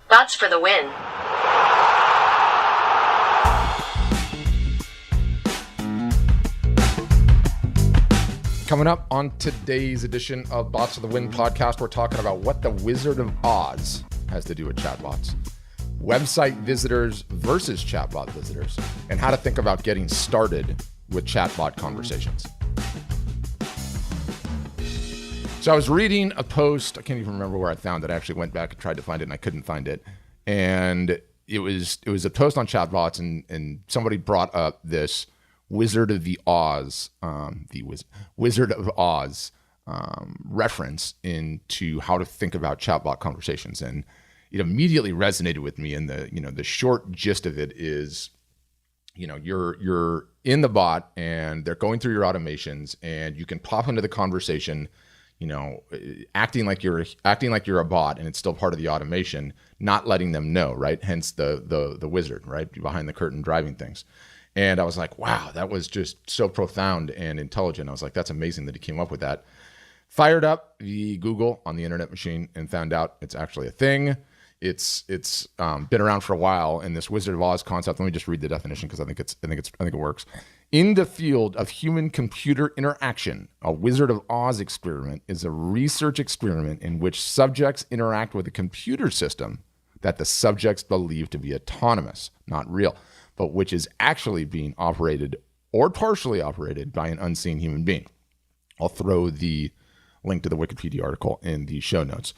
Bots for the win. Coming up on today's edition of Bots for the Win podcast, we're talking about what the Wizard of Oz has to do with chatbots, website visitors versus chatbot visitors, and how to think about getting started with chatbot conversations. So I was reading a post. I can't even remember where I found it. I actually went back and tried to find it, and I couldn't find it. And it was a post on chatbots, and somebody brought up this Wizard of the Oz, Wizard of Oz reference into how to think about chatbot conversations, and it immediately resonated with me. And the short gist of it is, you're in the bot and they're going through your automations, and you can pop into the conversation, acting like you're a bot, and it's still part of the automation, not letting them know, right? Hence the wizard, right, behind the curtain driving things. And I was like, wow, that was just so profound and intelligent. I was like, that's amazing that he came up with that. Fired up the Google on the internet machine and found out it's actually a thing. It's been around for a while. And this Wizard of Oz concept, let me just read the definition because I think it works. In the field of human-computer interaction, a Wizard of Oz experiment is a research experiment in which subjects interact with a computer system that the subjects believe to be autonomous, not real, but which is actually being operated or partially operated by an unseen human being. I'll throw the link to the Wikipedia article in the show notes.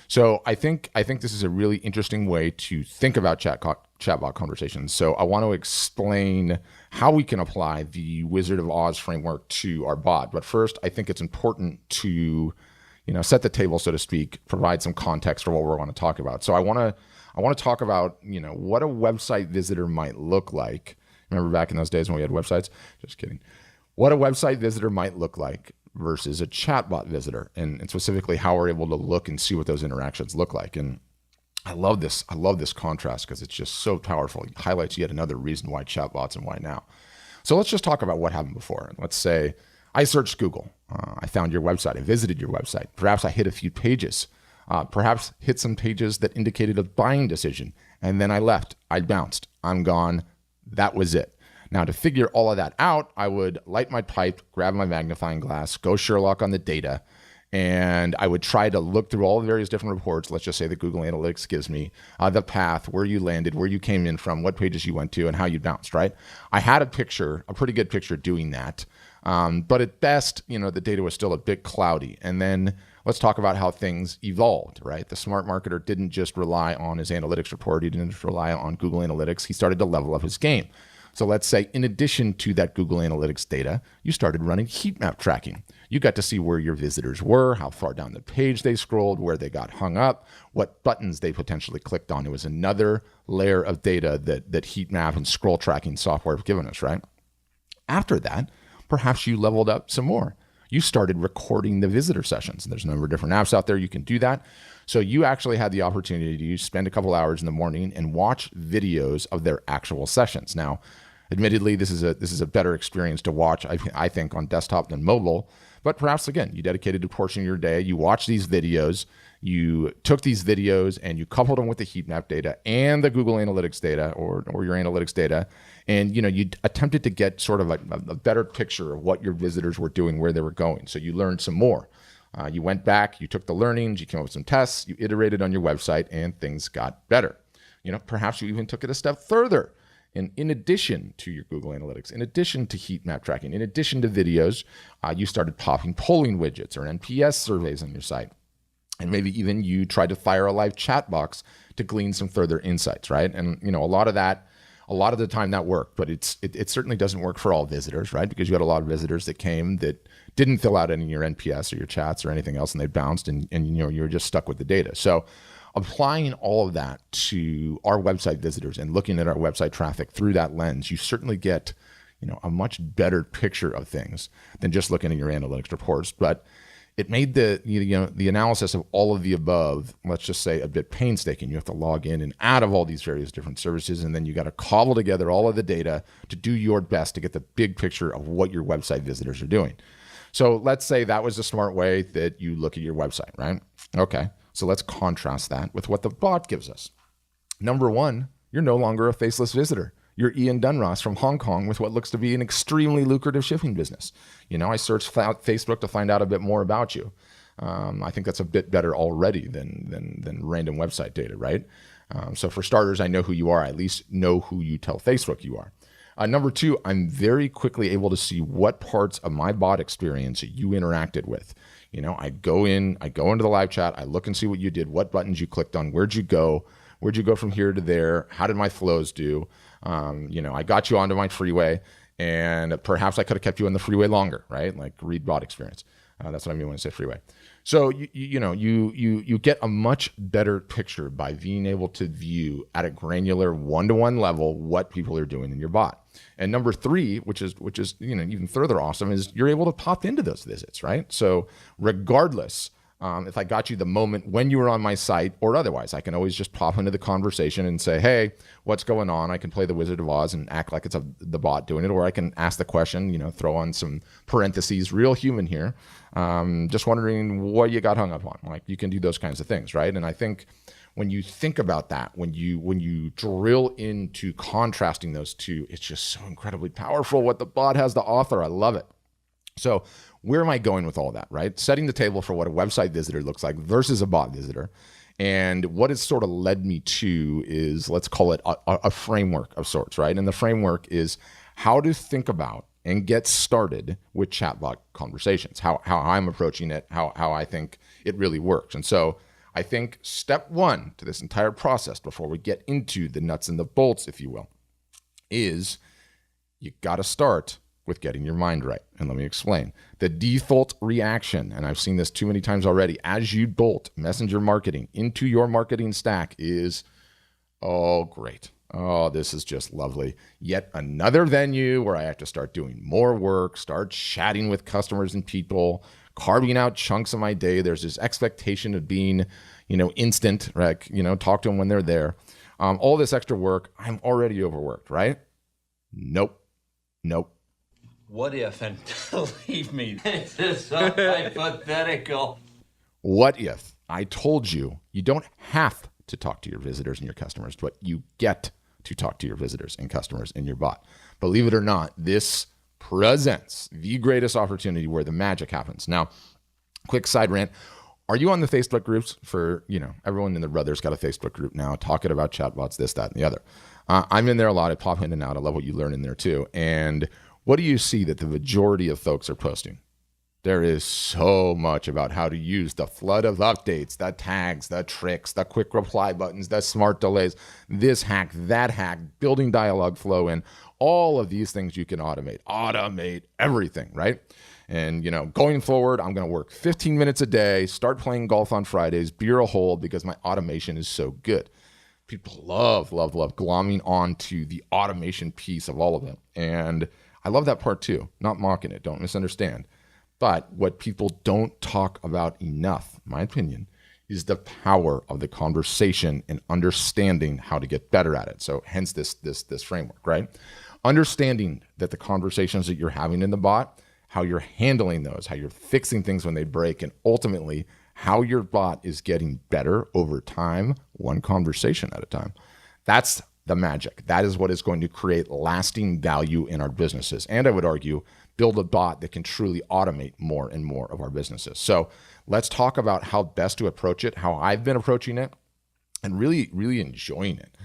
So I think this is a really interesting way to think about chatbot conversations. So I want to explain how we can apply the Wizard of Oz framework to our bot. But first, I think it's important to set the table, so to speak, provide some context for what we're going to talk about. So I want to talk about, what a website visitor might look like. Remember back in those days when we had websites? Just kidding. What a website visitor might look like versus a chatbot visitor, and specifically how we're able to look and see what those interactions look like. And I love this contrast because it's just so powerful. It highlights yet another reason why chatbots and why now. So let's just talk about what happened before. Let's say I searched Google. I found your website. I visited your website. Perhaps I hit a few pages. Perhaps hit some pages that indicated a buying decision. And then I left. I bounced. I'm gone. That was it. Now, to figure all of that out, I would light my pipe, grab my magnifying glass, go Sherlock on the data, and I would try to look through all the various different reports. Let's just say that Google Analytics gives me the path, where you landed, where you came in from, what pages you went to, and how you bounced, right? I had a pretty good picture doing that. But at best, the data was still a bit cloudy. And then let's talk about how things evolved, right? The smart marketer didn't just rely on his analytics report. He didn't just rely on Google Analytics. He started to level up his game. So let's say in addition to that Google Analytics data, you started running heat map tracking. You got to see where your visitors were, how far down the page they scrolled, where they got hung up, what buttons they potentially clicked on. It was another layer of data that heat map and scroll tracking software have given us, right? After that, perhaps you leveled up some more. You started recording the visitor sessions. There's a number of different apps out there you can do that. So you actually had the opportunity to spend a couple hours in the morning and watch videos of their actual sessions. Now, admittedly, this is a better experience to watch, I think, on desktop than mobile. But perhaps, again, you dedicated a portion of your day. You watched these videos. You took these videos and you coupled them with the heat map data and the Google Analytics data or your analytics data. And, you attempted to get sort of a better picture of what your visitors were doing, where they were going. So you learned some more. You went back, you took the learnings, you came up with some tests, you iterated on your website, and things got better. Perhaps you even took it a step further. And in addition to your Google Analytics, in addition to heat map tracking, in addition to videos, you started popping polling widgets or NPS surveys on your site. And maybe even you tried to fire a live chat box to glean some further insights, right? And a lot of the time that worked, but it certainly doesn't work for all visitors, right? Because you had a lot of visitors that came that didn't fill out any of your NPS or your chats or anything else, and they bounced, and you were just stuck with the data. So applying all of that to our website visitors and looking at our website traffic through that lens, you certainly get a much better picture of things than just looking at your analytics reports. But it made the analysis of all of the above, let's just say, a bit painstaking. You have to log in and out of all these various different services, and then you got to cobble together all of the data to do your best to get the big picture of what your website visitors are doing. So let's say that was a smart way that you look at your website, right? Okay, so let's contrast that with what the bot gives us. Number one, you're no longer a faceless visitor. You're Ian Dunross from Hong Kong with what looks to be an extremely lucrative shipping business. I searched Facebook to find out a bit more about you. I think that's a bit better already than random website data, right? So for starters, I know who you are. I at least know who you tell Facebook you are. Number two, I'm very quickly able to see what parts of my bot experience you interacted with. I go into the live chat, I look and see what you did, what buttons you clicked on, where'd you go from here to there, how did my flows do? I got you onto my freeway, and perhaps I could have kept you on the freeway longer, right? Like read bot experience. That's what I mean when I say freeway. So you get a much better picture by being able to view at a granular one-to-one level what people are doing in your bot. And number three, which is even further awesome, is you're able to pop into those visits, right? So regardless, if I got you the moment when you were on my site or otherwise, I can always just pop into the conversation and say, hey, what's going on? I can play the Wizard of Oz and act like it's the bot doing it, or I can ask the question, throw on some parentheses, real human here. Just wondering what you got hung up on. Like, you can do those kinds of things, right? And I think when you think about that, when you drill into contrasting those two, it's just so incredibly powerful what the bot has to offer. I love it. So where am I going with all that, right? Setting the table for what a website visitor looks like versus a bot visitor. And what it's sort of led me to is, let's call it a framework of sorts, right? And the framework is how to think about and get started with chatbot conversations, how I'm approaching it, how I think it really works. And so I think step one to this entire process, before we get into the nuts and the bolts, if you will, is you got to start with getting your mind right. And let me explain. The default reaction, and I've seen this too many times already, as you bolt messenger marketing into your marketing stack is, oh, great. Oh, this is just lovely. Yet another venue where I have to start doing more work, start chatting with customers and people, carving out chunks of my day. There's this expectation of being, instant, right? Talk to them when they're there. All this extra work, I'm already overworked, right? Nope. What if, and believe me, this is so hypothetical. What if I told you don't have to talk to your visitors and your customers, but you get to talk to your visitors and customers in your bot? Believe it or not, this presents the greatest opportunity where the magic happens. Now, quick side rant. Are you on the Facebook groups for, everyone and their brother's got a Facebook group now talking about chatbots, this, that, and the other. I'm in there a lot. I pop in and out. I love what you learn in there too. And what do you see that the majority of folks are posting? There is so much about how to use the flood of updates, the tags, the tricks, the quick reply buttons, the smart delays, this hack, that hack, building dialogue flow in, all of these things you can automate everything, right? And, going forward, I'm going to work 15 minutes a day, start playing golf on Fridays, beer a hole because my automation is so good. People love glomming onto the automation piece of all of it. And I love that part too, not mocking it, don't misunderstand. But what people don't talk about enough, in my opinion, is the power of the conversation and understanding how to get better at it. So hence this framework, right? Understanding that the conversations that you're having in the bot, how you're handling those, how you're fixing things when they break, and ultimately how your bot is getting better over time, one conversation at a time. That's the magic. That is what is going to create lasting value in our businesses. And I would argue, build a bot that can truly automate more and more of our businesses. So let's talk about how best to approach it, how I've been approaching it, and really, really enjoying it.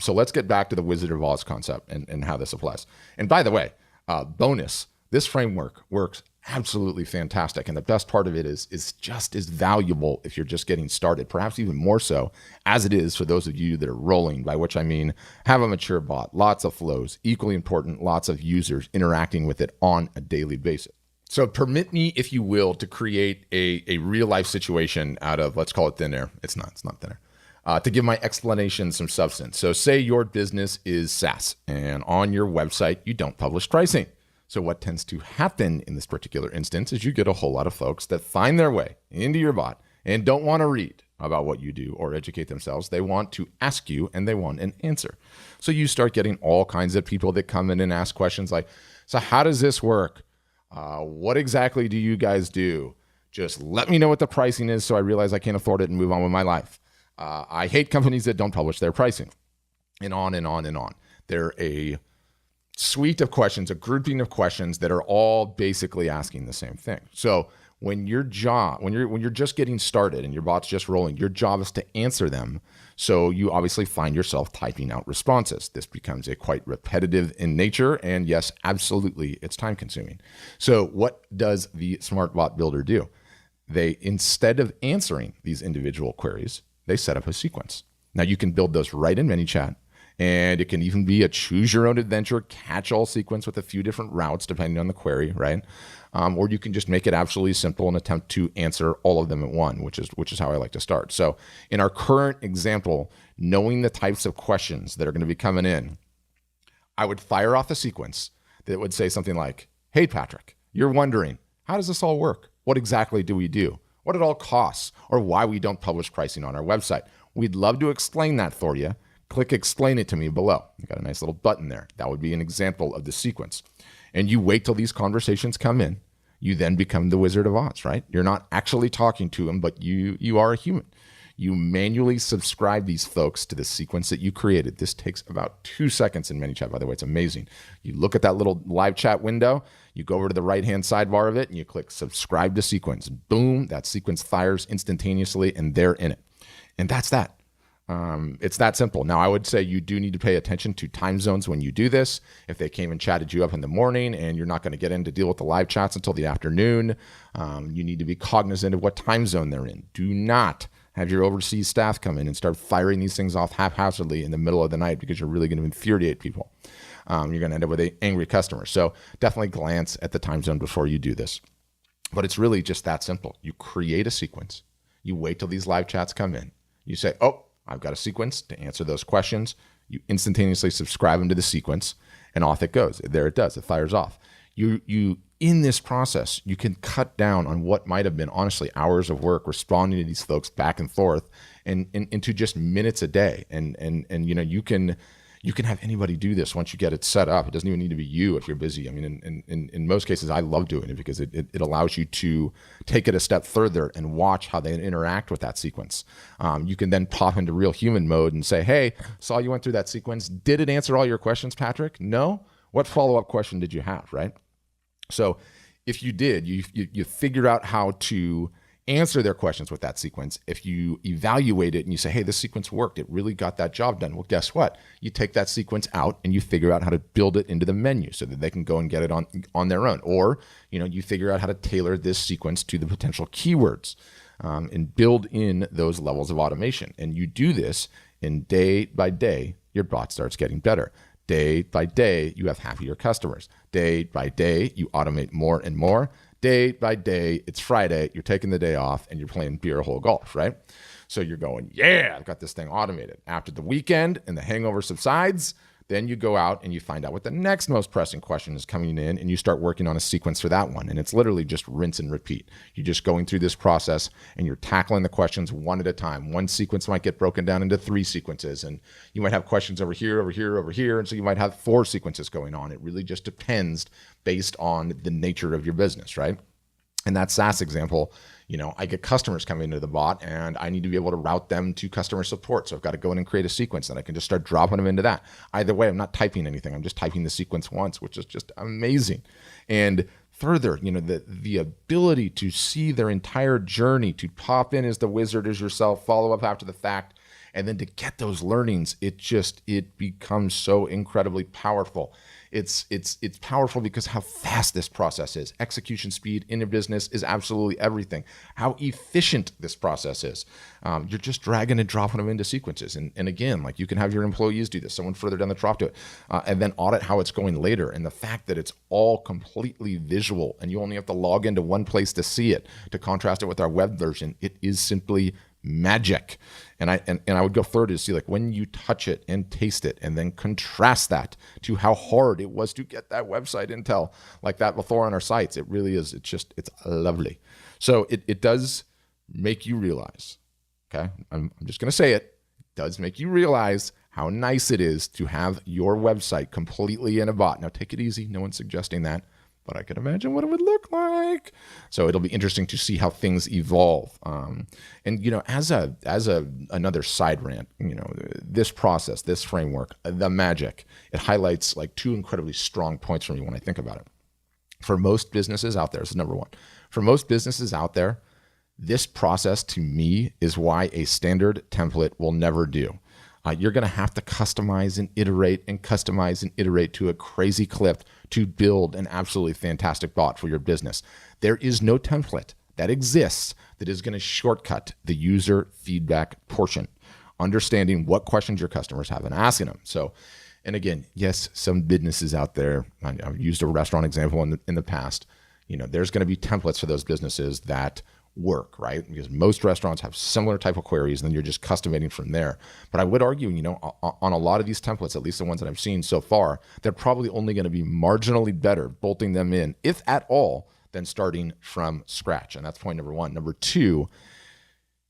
So let's get back to the Wizard of Oz concept and how this applies. And by the way, bonus, this framework works absolutely fantastic. And the best part of it is just as valuable if you're just getting started, perhaps even more so as it is for those of you that are rolling, by which I mean have a mature bot, lots of flows, equally important, lots of users interacting with it on a daily basis. So permit me, if you will, to create a real life situation out of, let's call it thin air. It's not thin air. To give my explanation some substance. So say your business is SaaS and on your website, you don't publish pricing. So what tends to happen in this particular instance is you get a whole lot of folks that find their way into your bot and don't want to read about what you do or educate themselves. They want to ask you and they want an answer. So you start getting all kinds of people that come in and ask questions like, so how does this work? What exactly do you guys do? Just let me know what the pricing is so I realize I can't afford it and move on with my life. I hate companies that don't publish their pricing, and on and on and on. They're a suite of questions, a grouping of questions that are all basically asking the same thing. So when you're just getting started and your bot's just rolling, your job is to answer them. So you obviously find yourself typing out responses. This becomes a quite repetitive in nature, and yes, absolutely, it's time consuming. So what does the Smart Bot Builder do? They, instead of answering these individual queries, they set up a sequence. Now you can build those right in ManyChat, and it can even be a choose your own adventure catch-all sequence with a few different routes depending on the query, right? Or you can just make it absolutely simple and attempt to answer all of them at one, which is how I like to start. So in our current example, knowing the types of questions that are going to be coming in, I would fire off a sequence that would say something like, hey, Patrick, you're wondering, how does this all work? What exactly do we do? What it all costs, or why we don't publish pricing on our website? We'd love to explain that for you. Click explain it to me below. You got a nice little button there. That would be an example of the sequence. And you wait till these conversations come in. You then become the Wizard of Oz, right? You're not actually talking to them, but you are a human. You manually subscribe these folks to the sequence that you created. This takes about 2 seconds in ManyChat, by the way. It's amazing. You look at that little live chat window, you go over to the right-hand sidebar of it, and you click subscribe to sequence. Boom, that sequence fires instantaneously, and they're in it. And that's that. It's that simple. Now, I would say you do need to pay attention to time zones when you do this. If they came and chatted you up in the morning and you're not going to get in to deal with the live chats until the afternoon, you need to be cognizant of what time zone they're in. Do not have your overseas staff come in and start firing these things off haphazardly in the middle of the night, because you're really going to infuriate people. You're going to end up with an angry customer. So definitely glance at the time zone before you do this. But it's really just that simple. You create a sequence. You wait till these live chats come in. You say, oh, I've got a sequence to answer those questions. You instantaneously subscribe them to the sequence, and off it goes. There it does. It fires off. You in this process, you can cut down on what might have been honestly hours of work responding to these folks back and forth, and into just minutes a day. And you can have anybody do this once you get it set up. It doesn't even need to be you if you're busy. I mean, in most cases, I love doing it because it allows you to take it a step further and watch how they interact with that sequence. You can then pop into real human mode and say, hey, saw you went through that sequence. Did it answer all your questions, Patrick? No? What follow-up question did you have, right? So if you did, you figured out how to answer their questions with that sequence. If you evaluate it and you say, hey, this sequence worked, it really got that job done. Well, guess what? You take that sequence out and you figure out how to build it into the menu so that they can go and get it on their own. Or, you figure out how to tailor this sequence to the potential keywords and build in those levels of automation. And you do this, and day by day, your bot starts getting better. Day by day, you have happier customers. Day by day, you automate more and more. Day by day, it's Friday, you're taking the day off, and you're playing beer hole golf, right? So you're going, yeah, I've got this thing automated. After the weekend and the hangover subsides, then you go out and you find out what the next most pressing question is coming in, and you start working on a sequence for that one. And it's literally just rinse and repeat. You're just going through this process, and you're tackling the questions one at a time. One sequence might get broken down into 3 sequences, and you might have questions over here, over here, over here, and so you might have 4 sequences going on. It really just depends based on the nature of your business, right? In that SaaS example, I get customers coming into the bot, and I need to be able to route them to customer support. So I've got to go in and create a sequence, and I can just start dropping them into that. Either way, I'm not typing anything. I'm just typing the sequence once, which is just amazing. And further, the ability to see their entire journey, to pop in as the wizard as yourself, follow up after the fact, and then to get those learnings, it becomes so incredibly powerful. It's powerful because how fast this process is. Execution speed in your business is absolutely everything. How efficient this process is. You're just dragging and dropping them into sequences. And again, like, you can have your employees do this, someone further down the trough do it, and then audit how it's going later. And the fact that it's all completely visual and you only have to log into one place to see it, to contrast it with our web version, it is simply magic. And I would go further to see, like, when you touch it and taste it and then contrast that to how hard it was to get that website intel like that before on our sites, it really is, it's lovely. So it does make you realize, okay, I'm just going to say it does make you realize how nice it is to have your website completely in a bot. Now, take it easy. No one's suggesting that. but I can imagine what it would look like. So it'll be interesting to see how things evolve. And as another side rant, this process, this framework, the magic, it highlights like two incredibly strong points for me when I think about it. For most businesses out there, this is number one. For most businesses out there, this process to me is why a standard template will never do. You're going to have to customize and iterate to a crazy clip to build an absolutely fantastic bot for your business. There is no template that exists that is going to shortcut the user feedback portion, understanding what questions your customers have and asking them. So, and again, yes, some businesses out there, I've used a restaurant example in the past, there's going to be templates for those businesses that work, right? Because most restaurants have similar type of queries, and then you're just customizing from there. But I would argue, on a lot of these templates, at least the ones that I've seen so far, they're probably only going to be marginally better bolting them in, if at all, than starting from scratch. And that's point number one. Number two,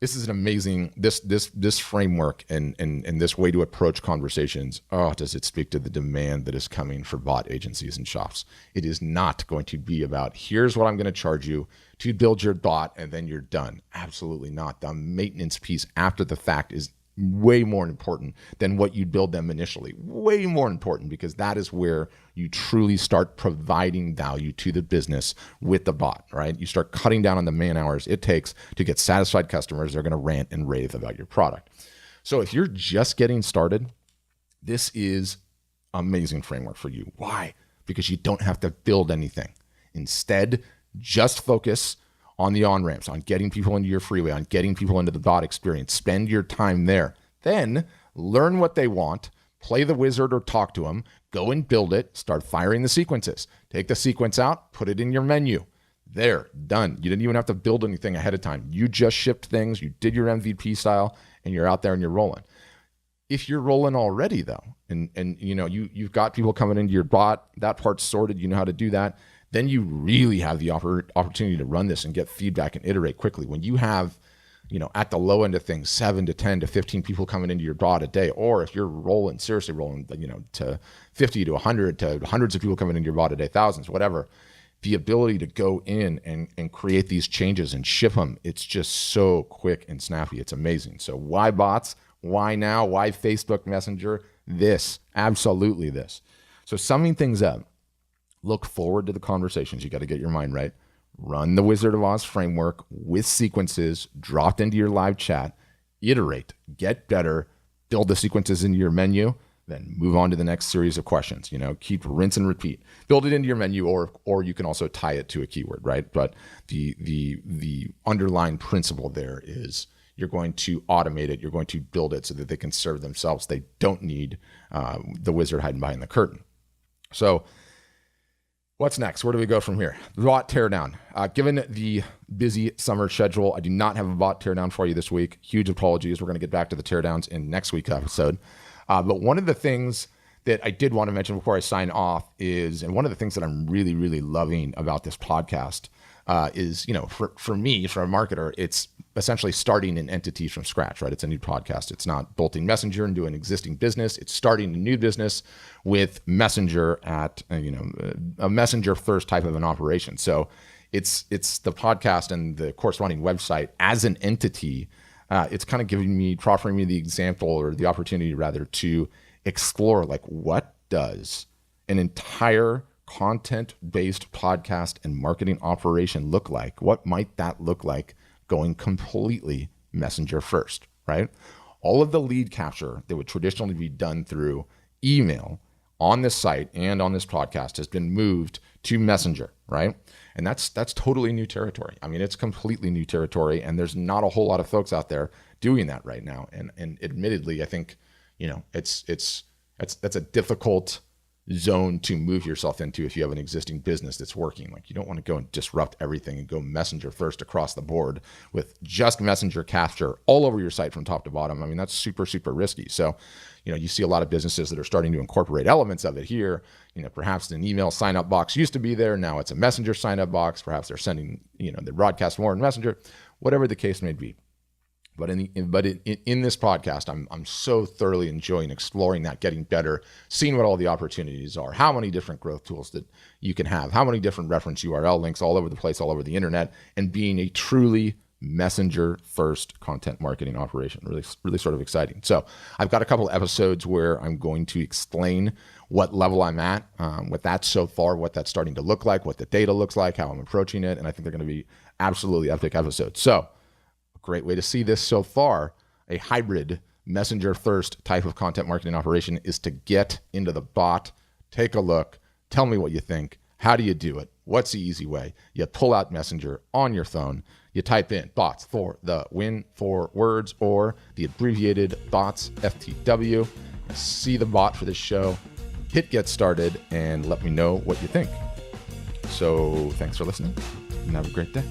this is an amazing, this framework and this way to approach conversations. Oh, does it speak to the demand that is coming for bot agencies and shops? It is not going to be about, here's what I'm going to charge you to build your bot and then you're done. Absolutely not. The maintenance piece after the fact is way more important than what you build them initially. Way more important, because that is where you truly start providing value to the business with the bot, right? You start cutting down on the man hours it takes to get satisfied customers. They're going to rant and rave about your product. So if you're just getting started, this is amazing framework for you. Why? Because you don't have to build anything. Instead, just focus on the on-ramps, on getting people into your freeway, on getting people into the bot experience. Spend your time there. Then learn what they want, play the wizard or talk to them, go and build it, start firing the sequences. Take the sequence out, put it in your menu. There, done. You didn't even have to build anything ahead of time. You just shipped things, you did your MVP style, and you're out there and you're rolling. If you're rolling already though, and you've got people coming into your bot, that part's sorted, you know how to do that, then you really have the opportunity to run this and get feedback and iterate quickly. When you have, at the low end of things, 7 to 10 to 15 people coming into your bot a day, or if you're seriously rolling, to 50 to 100 to hundreds of people coming into your bot a day, thousands, whatever, the ability to go in and create these changes and ship them, it's just so quick and snappy. It's amazing. So why bots? Why now? Why Facebook Messenger? This, absolutely this. So summing things up, look forward to the conversations. You got to get your mind right. Run the Wizard of Oz framework with sequences dropped into your live chat. Iterate, get better, build the sequences into your menu, then move on to the next series of questions. Keep rinse and repeat. Build it into your menu, or you can also tie it to a keyword, right? But the underlying principle there is you're going to automate it. You're going to build it so that they can serve themselves. They don't need the wizard hiding behind the curtain. So what's next? Where do we go from here? Bot teardown. Given the busy summer schedule, I do not have a bot teardown for you this week. Huge apologies. We're going to get back to the teardowns in next week's episode. But one of the things that I did want to mention before I sign off is, and one of the things that I'm really, really loving about this podcast is, for me, for a marketer, it's essentially starting an entity from scratch, right? It's a new podcast. It's not bolting Messenger into an existing business. It's starting a new business with Messenger at, a Messenger first type of an operation. So it's the podcast and the corresponding website as an entity. It's kind of proffering me the example, or the opportunity rather, to explore what does an entire content-based podcast and marketing operation look like? What might that look like going completely Messenger first, right? All of the lead capture that would traditionally be done through email on this site and on this podcast has been moved to Messenger, right? And that's totally new territory. I mean, it's completely new territory, and there's not a whole lot of folks out there doing that right now. And admittedly, I think, that's a difficult zone to move yourself into if you have an existing business that's working. You don't want to go and disrupt everything and go Messenger first across the board with just Messenger capture all over your site from top to bottom. I mean, that's super, super risky. So, you see a lot of businesses that are starting to incorporate elements of it here. Perhaps an email sign-up box used to be there. Now it's a Messenger sign-up box. Perhaps they're sending, they broadcast more in Messenger, whatever the case may be. But in this podcast, I'm so thoroughly enjoying exploring that, getting better, seeing what all the opportunities are, how many different growth tools that you can have, how many different reference URL links all over the place, all over the internet, and being a truly messenger first content marketing operation. Really sort of exciting. So I've got a couple episodes where I'm going to explain what level I'm at with that so far, what that's starting to look like, what the data looks like, how I'm approaching it. And I think they're going to be absolutely epic episodes. So a great way to see this so far, a hybrid messenger first type of content marketing operation, is to get into the bot, take a look, tell me what you think. How do you do it? What's the easy way? You pull out Messenger on your phone. You type in bots for the win 4 words, or the abbreviated bots, FTW. See the bot for this show. Hit get started and let me know what you think. So thanks for listening and have a great day.